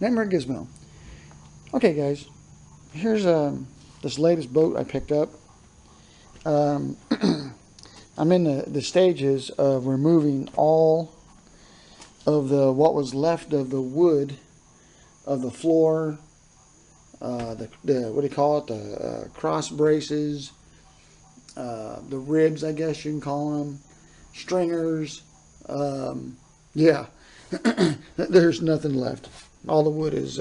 Nightmare Gizmo. Okay, guys, here's this latest boat I picked up. I'm in the stages of removing all of what was left of the wood of the floor, the what do you call it, the cross braces, the ribs, I guess you can call them, stringers. Yeah, there's nothing left. All the wood is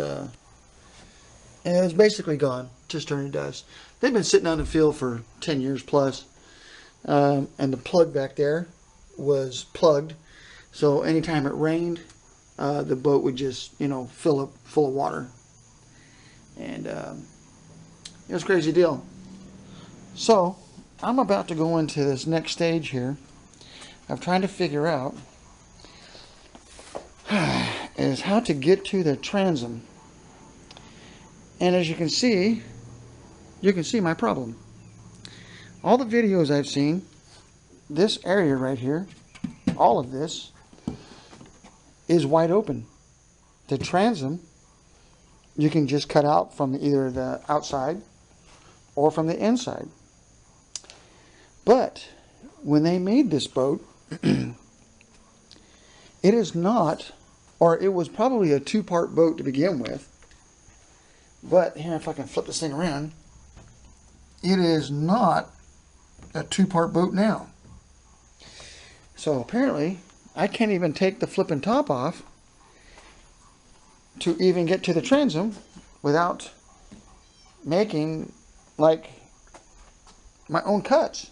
it's basically gone, just turning dust. They've been sitting on the field for 10 years plus, and the plug back there was plugged, so anytime it rained, the boat would just, fill up full of water. And it was a crazy deal. So I'm about to go into this next stage here of trying to figure out is how to get to the transom. And as you can see my problem. All the videos I've seen, this area right here, all of this is wide open. The transom you can just cut out from either the outside or from the inside. But when they made this boat, it is not, or it was probably a two-part boat to begin with. But here, if I can flip this thing around, it is not a two-part boat now. So apparently, I can't even take the flipping top off to even get to the transom without making like my own cuts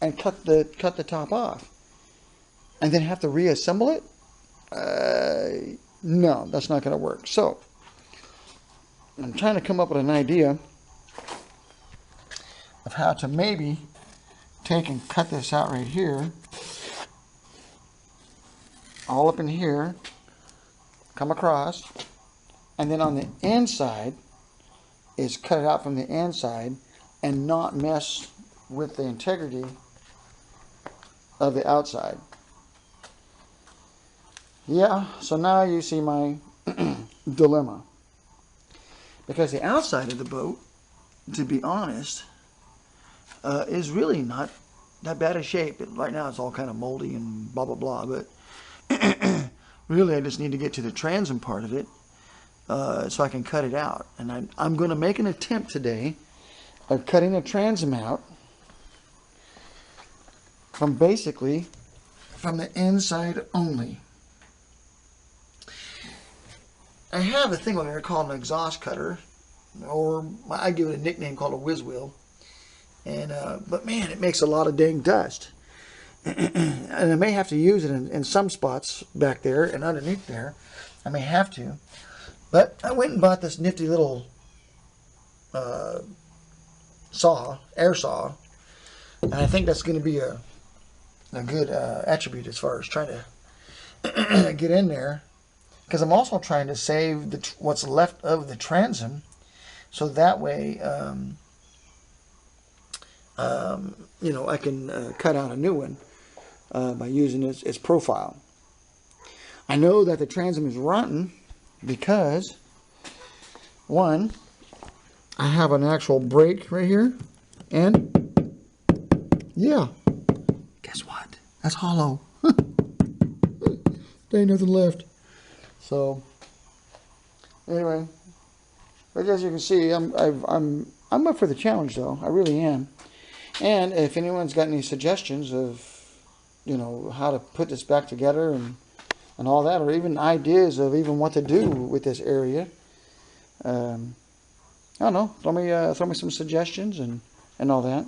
and cut the top off and then have to reassemble it. No, that's not going to work. So I'm trying to come up with an idea of how to maybe take and cut this out right here, all up in here, come across, and then on the inside is cut it out from the inside and not mess with the integrity of the outside. Yeah, so now you see my dilemma. Because the outside of the boat, to be honest, is really not that bad a shape. Right now it's all kind of moldy and blah, blah, blah. But really I just need to get to the transom part of it so I can cut it out. And I'm going to make an attempt today of cutting the transom out from basically from the inside only. I have a thing over there called an exhaust cutter, or I give it a nickname called a whiz wheel. And but man, it makes a lot of dang dust. And I may have to use it in some spots back there and underneath there. I may have to. But I went and bought this nifty little saw, air saw. And I think that's going to be a good attribute as far as trying to get in there. Because I'm also trying to save what's left of the transom, so that way, I can cut out a new one by using its profile. I know that the transom is rotten because, one, I have an actual break right here, and yeah, guess what? That's hollow. There ain't nothing left. So anyway, but as you can see, I'm up for the challenge though. I really am. And if anyone's got any suggestions of how to put this back together and all that, or even ideas of even what to do with this area, I don't know. Throw me some suggestions and all that.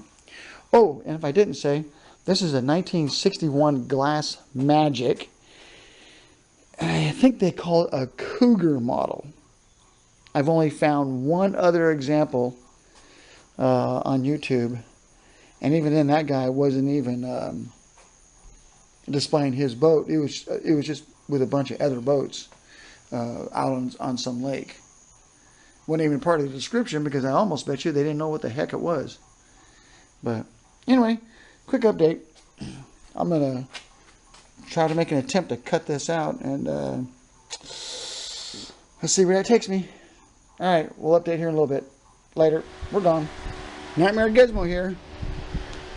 Oh, and if I didn't say, this is a 1961 Glass Magic. I think they call it a Cougar model. I've only found one other example on YouTube, and even then, that guy wasn't even displaying his boat. It was just with a bunch of other boats out on some lake. Wasn't even part of the description because I almost bet you they didn't know what the heck it was. But anyway, quick update. I'm gonna try to make an attempt to cut this out, and Let's see where that takes me. Alright, we'll update here in a little bit. Later. We're gone. Nightmare Gizmo here.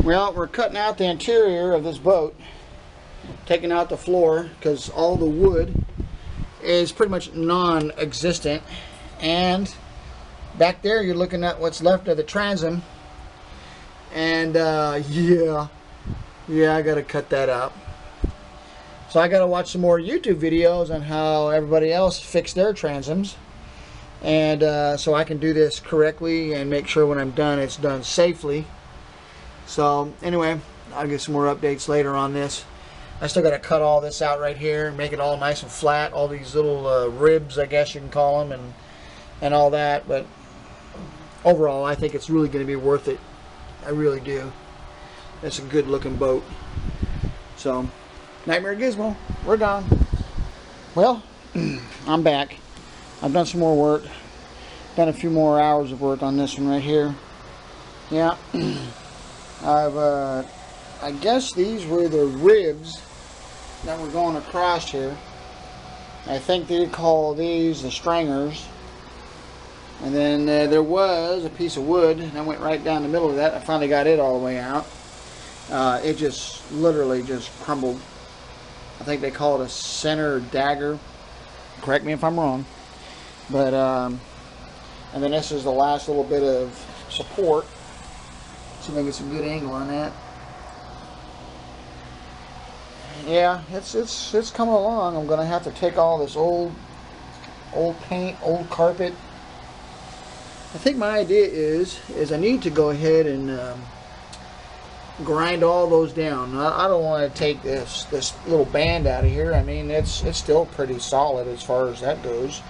Well, we're cutting out the interior of this boat. Taking out the floor because all the wood is pretty much non-existent. And back there you're looking at what's left of the transom. And yeah, I gotta cut that out. So I gotta watch some more YouTube videos on how everybody else fixed their transoms. And so I can do this correctly and make sure when I'm done it's done safely. So anyway, I'll get some more updates later on this. I still got to cut all this out right here and make it all nice and flat. All these little ribs, I guess you can call them, and all that. But overall, I think it's really going to be worth it. I really do. It's a good looking boat. So, Nightmare Gizmo, we're gone. Well, I'm back. I've done some more work. Done a few more hours of work on this one right here. Yeah. I guess these were the ribs that were going across here. I think they call these the stringers. And then there was a piece of wood that went right down the middle of that. I finally got it all the way out. It just literally just crumbled. I think they call it a center dagger. Correct me if I'm wrong. But and then this is the last little bit of support. See if I can get some good angle on that. Yeah, it's coming along. I'm gonna have to take all this old paint, old carpet. I think my idea is I need to go ahead and grind all those down. I don't want to take this little band out of here. I mean, it's still pretty solid as far as that goes.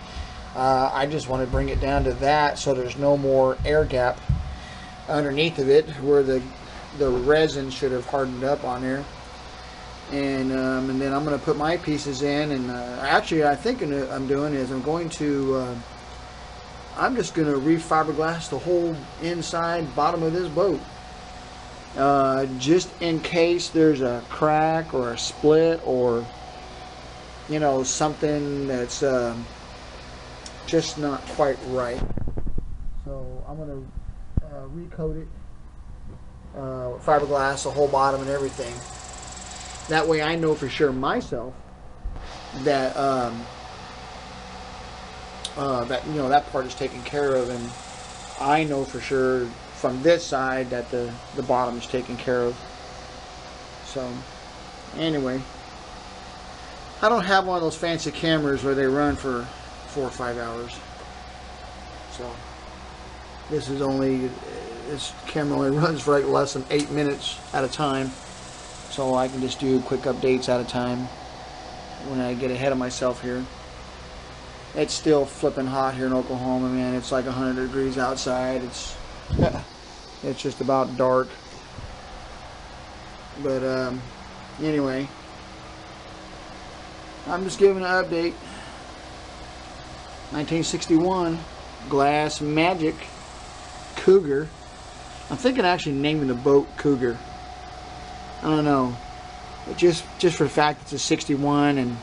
I just want to bring it down to that so there's no more air gap underneath of it where the resin should have hardened up on there. And then I'm going to put my pieces in, and actually I think I'm doing is I'm just going to refiberglass the whole inside bottom of this boat, just in case there's a crack or a split or something that's just not quite right. So I'm going to recoat it, fiberglass the whole bottom and everything. That way I know for sure myself that that part is taken care of, and I know for sure from this side that the bottom is taken care of. So anyway, I don't have one of those fancy cameras where they run for 4 or 5 hours. So this camera only runs for like less than 8 minutes at a time. So I can just do quick updates at a time when I get ahead of myself here. It's still flipping hot here in Oklahoma, man. It's like 100 degrees outside. It's just about dark. But anyway, I'm just giving an update. 1961 Glass Magic Cougar. I'm thinking actually naming the boat Cougar. I don't know. But just for the fact it's a 61 and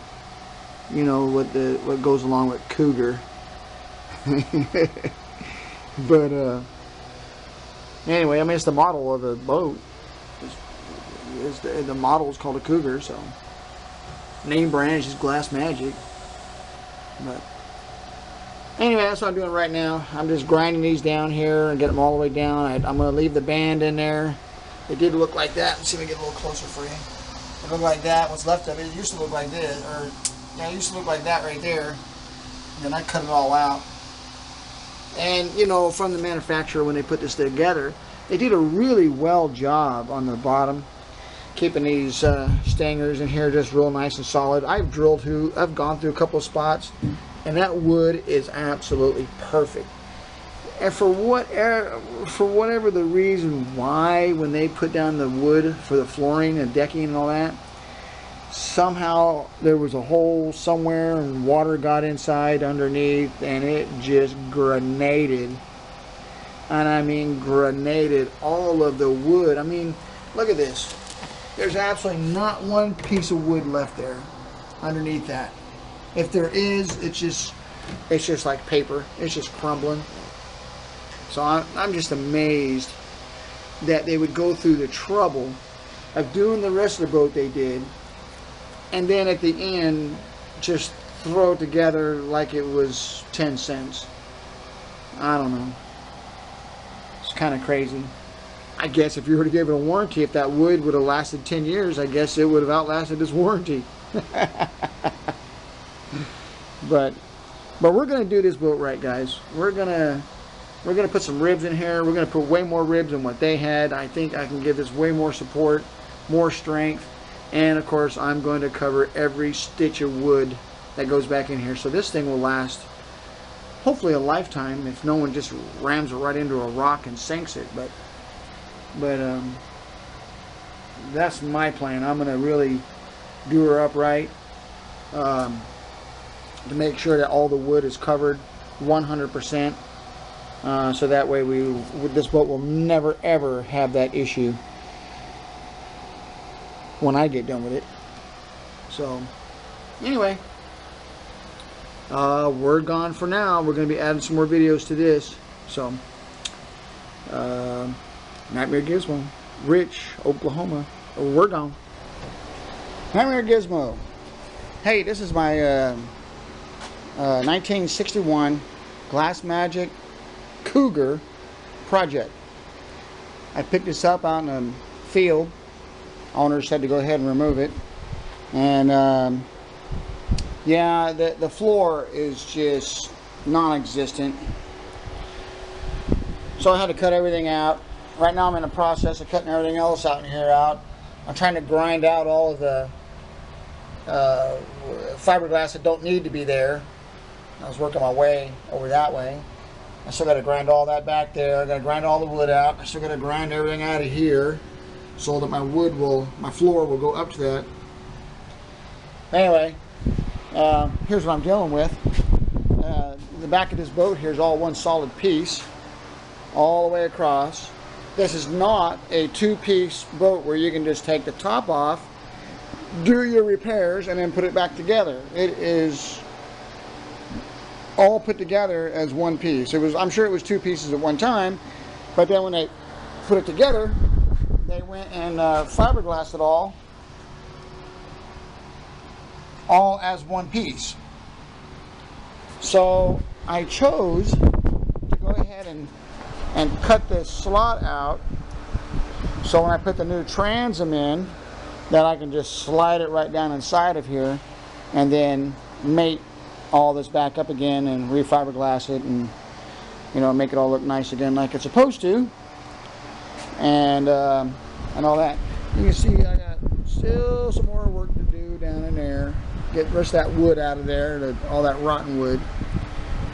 what goes along with Cougar. But anyway, I mean it's the model of the boat. The model is called a Cougar, so name brand is just Glass Magic. But anyway, that's what I'm doing right now. I'm just grinding these down here and get them all the way down. I'm going to leave the band in there. It did look like that. Let's see if I get a little closer for you. It looked like that. What's left of it, it used to look like this, or yeah, it used to look like that right there. And then I cut it all out. And from the manufacturer, when they put this together, they did a really well job on the bottom, keeping these stangers in here just real nice and solid. I've gone through a couple of spots, and that wood is absolutely perfect. And for whatever the reason why, when they put down the wood for the flooring and decking and all that, somehow there was a hole somewhere and water got inside underneath and it just grenaded. And I mean grenaded all of the wood. I mean, look at this. There's absolutely not one piece of wood left there underneath that. If there is, it's just it's just like paper. It's just crumbling. So I'm just amazed that they would go through the trouble of doing the rest of the boat they did, and then at the end just throw it together like it was 10 cents. I don't know. It's kind of crazy. I guess if you were to give it a warranty, if that wood would have lasted 10 years, I guess it would have outlasted its warranty. But we're gonna do this boat right, guys. We're gonna put some ribs in here. We're gonna put way more ribs than what they had. I think I can give this way more support, more strength, and of course I'm going to cover every stitch of wood that goes back in here. So this thing will last hopefully a lifetime if no one just rams it right into a rock and sinks it. But that's my plan. I'm gonna really do her up right, to make sure that all the wood is covered 100%, so that way this boat will never ever have that issue when I get done with it. So anyway, we're gone for now. We're going to be adding some more videos to this. So Nightmare Gizmo, Rich, Oklahoma. We're gone. Nightmare Gizmo. Hey, this is my 1961 Glass Magic Cougar project. I picked this up out in the field. Owner said to go ahead and remove it, and yeah, the floor is just non-existent, so I had to cut everything out. Right now I'm in the process of cutting everything else out in here out. I'm trying to grind out all of the fiberglass that don't need to be there. I was working my way over that way. I still got to grind all that back there. I got to grind all the wood out. I still got to grind everything out of here so that my floor will go up to that. Anyway, here's what I'm dealing with. The back of this boat here is all one solid piece, all the way across. This is not a two-piece boat where you can just take the top off, do your repairs, and then put it back together. It is all put together as one piece. I'm sure it was two pieces at one time, but then when they put it together, they went and fiberglassed it all as one piece. So I chose to go ahead and cut this slot out, so when I put the new transom in, that I can just slide it right down inside of here and then mate all this back up again and refiberglass it, and make it all look nice again like it's supposed to, and all that. You can see I got still some more work to do down in there. Get the rest of that wood out of there, all that rotten wood,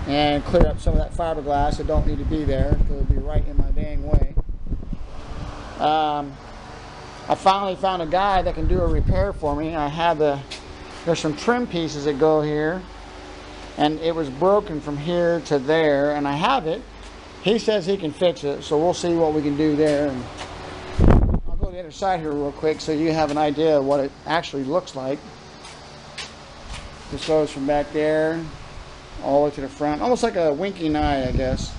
and clear up some of that fiberglass that don't need to be there because it'll be right in my dang way. I finally found a guy that can do a repair for me. There's some trim pieces that go here, and it was broken from here to there, and I have it. He says he can fix it, so we'll see what we can do there. And I'll go to the other side here real quick so you have an idea of what it actually looks like. This goes from back there all the way to the front, almost like a winking eye, I guess.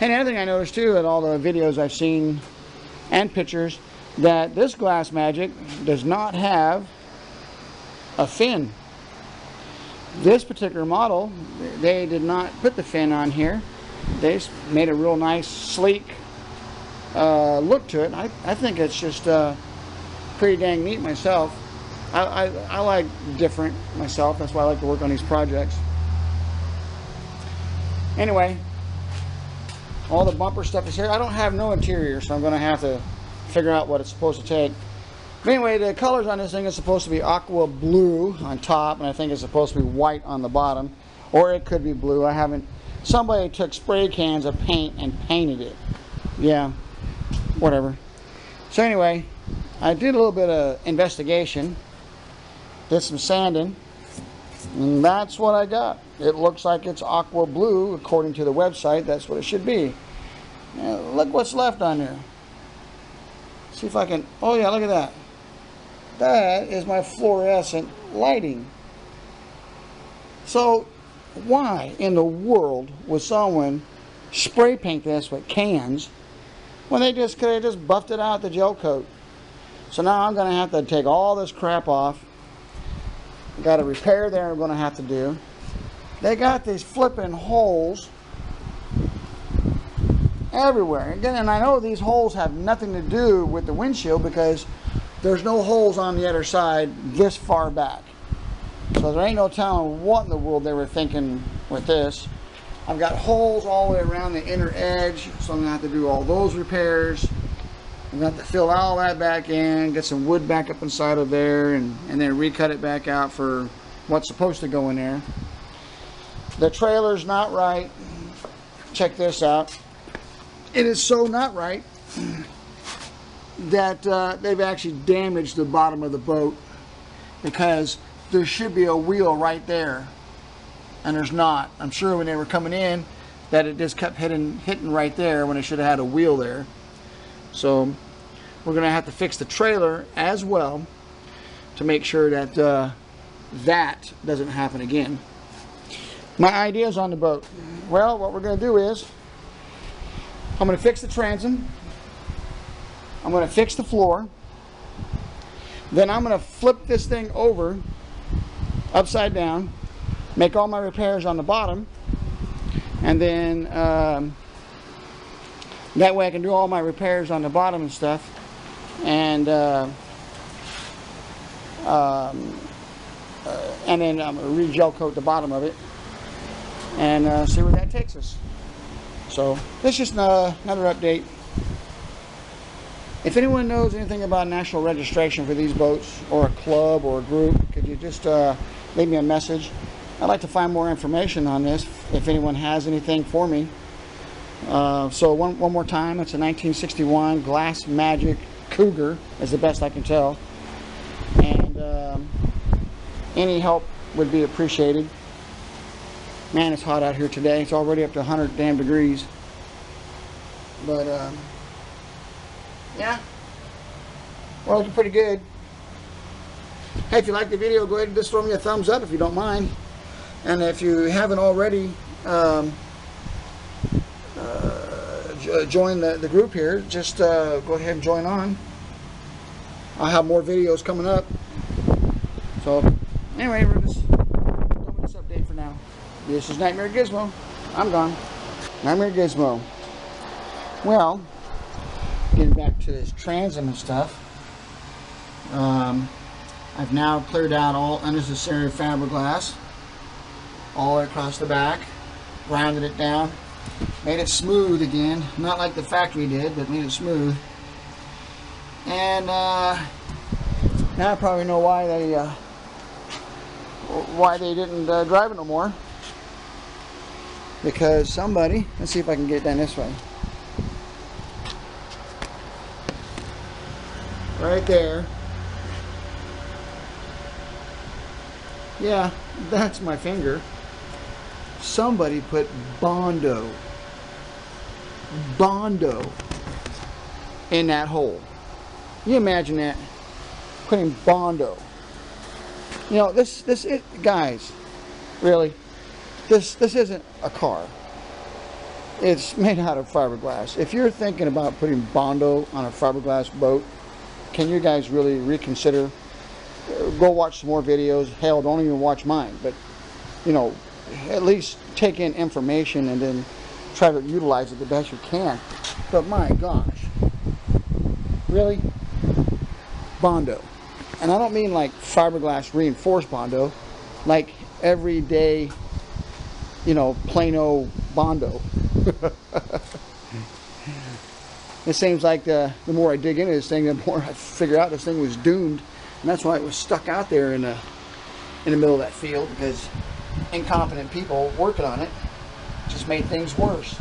And the other thing I noticed too in all the videos I've seen and pictures, that this Glass Magic does not have a fin. This particular model, they did not put the fin on here. They just made a real nice, sleek look to it. I think it's just pretty dang neat myself. I like different myself. That's why I like to work on these projects. Anyway, all the bumper stuff is here. I don't have no interior, so I'm going to have to figure out what it's supposed to take. But anyway, the colors on this thing is supposed to be aqua blue on top, and I think it's supposed to be white on the bottom, or it could be blue. I haven't. Somebody took spray cans of paint and painted it. Yeah, whatever. So anyway, I did a little bit of investigation, did some sanding, and that's what I got. It looks like it's aqua blue according to the website. That's what it should be. Now, look what's left on there. See if I can. Oh yeah, look at that. That is my fluorescent lighting. So why in the world would someone spray paint this with cans when they just could have just buffed it out the gel coat? So now I'm going to have to take all this crap off. Got a repair there I'm going to have to do. They got these flipping holes everywhere. Again, and I know these holes have nothing to do with the windshield because there's no holes on the other side this far back. So there ain't no telling what in the world they were thinking with this. I've got holes all the way around the inner edge, so I'm going to have to do all those repairs. I'm going to have to fill all that back in, get some wood back up inside of there, and then recut it back out for what's supposed to go in there. The trailer's not right. Check this out. It is so not right that they've actually damaged the bottom of the boat, because there should be a wheel right there, and there's not. I'm sure when they were coming in that it just kept hitting right there when it should have had a wheel there. So we're going to have to fix the trailer as well to make sure that that doesn't happen again. My ideas on the boat. Well, what we're going to do is I'm going to fix the transom. I'm going to fix the floor. Then I'm going to flip this thing over upside down, make all my repairs on the bottom, and then that way I can do all my repairs on the bottom and stuff, and then I'm going to re-gel coat the bottom of it and see where that takes us. So this is just another update. If anyone knows anything about national registration for these boats, or a club or a group, could you just leave me a message? I'd like to find more information on this if anyone has anything for me. So one more time, it's a 1961 Glass Magic Cougar, is the best I can tell. And any help would be appreciated. Man, it's hot out here today. It's already up to 100 damn degrees. But yeah, we're looking pretty good. Hey, if you like the video, go ahead and just throw me a thumbs up if you don't mind. And if you haven't already joined the group here, just go ahead and join on. I'll have more videos coming up. So anyway, we're just done with this update for now. This is Nightmare Gizmo. I'm gone. Nightmare Gizmo. Well, getting back to this transom and stuff, I've now cleared out all unnecessary fiberglass all the way across the back, rounded it down, made it smooth again, not like the factory did, but made it smooth. And now I probably know why they didn't drive it no more, because somebody, let's see if I can get it down this way. Right there. Yeah, that's my finger. Somebody put Bondo in that hole. Can you imagine that? Putting Bondo. You know, this guys, really, this isn't a car. It's made out of fiberglass. If you're thinking about putting Bondo on a fiberglass boat, can you guys really reconsider? Go watch some more videos. Hell, don't even watch mine. But, you know, at least take in information and then try to utilize it the best you can. But my gosh. Really? Bondo. And I don't mean like fiberglass reinforced Bondo. Like everyday, you know, plain old Bondo. It seems like the more I dig into this thing, the more I figure out this thing was doomed, and that's why it was stuck out there in the middle of that field, because incompetent people working on it just made things worse.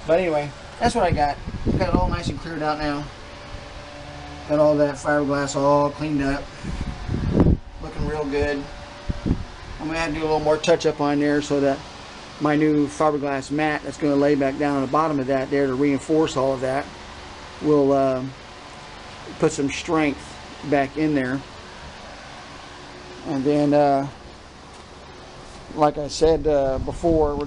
But anyway, that's what I got. Got it all nice and cleared out now. Got all that fiberglass all cleaned up, looking real good. I'm gonna have to do a little more touch up on there so that my new fiberglass mat that's going to lay back down on the bottom of that there to reinforce all of that will put some strength back in there. And then like I said before,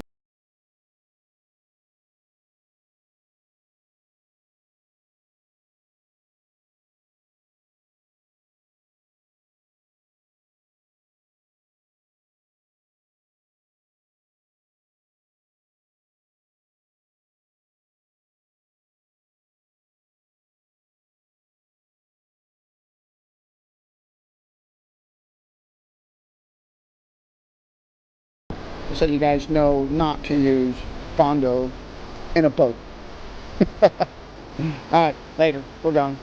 so you guys know not to use Bondo in a boat. Alright, later. We're gone.